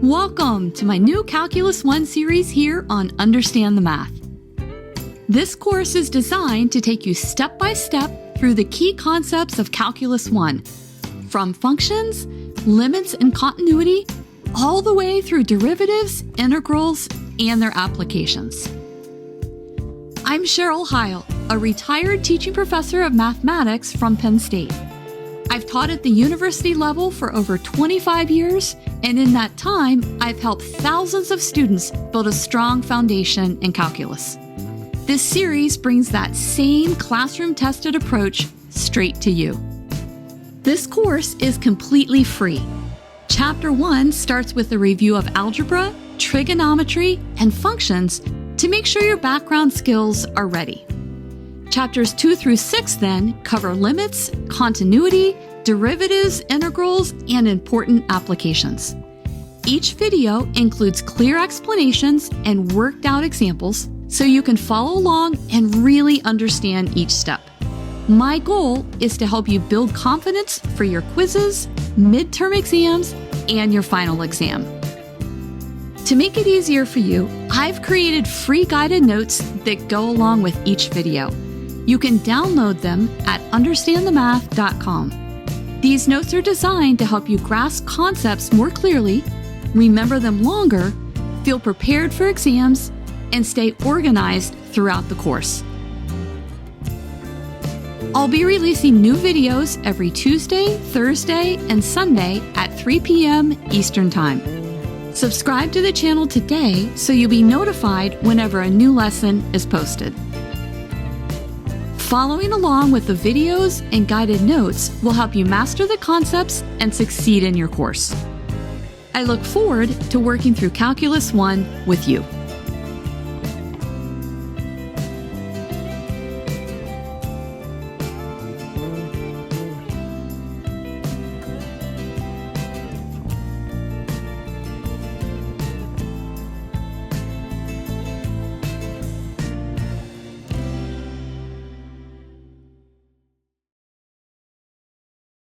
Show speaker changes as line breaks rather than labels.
Welcome to my new Calculus 1 series here on Understand the Math. This course is designed to take you step by step through the key concepts of Calculus 1, from functions, limits and continuity, all the way through derivatives, integrals, and their applications. I'm Cheryl Heil, a retired teaching professor of mathematics from Penn State. I've taught at the university level for over 25 years, and in that time, I've helped thousands of students build a strong foundation in calculus. This series brings that same classroom-tested approach straight to you. This course is completely free. Chapter 1 starts with a review of algebra, trigonometry, and functions to make sure your background skills are ready. Chapters 2 through 6 then cover limits, continuity, derivatives, integrals, and important applications. Each video includes clear explanations and worked out examples so you can follow along and really understand each step. My goal is to help you build confidence for your quizzes, midterm exams, and your final exam. To make it easier for you, I've created free guided notes that go along with each video. You can download them at understandthemath.com. These notes are designed to help you grasp concepts more clearly, remember them longer, feel prepared for exams, and stay organized throughout the course. I'll be releasing new videos every Tuesday, Thursday, and Sunday at 3 p.m. Eastern Time. Subscribe to the channel today so you'll be notified whenever a new lesson is posted. Following along with the videos and guided notes will help you master the concepts and succeed in your course. I look forward to working through Calculus 1 with you.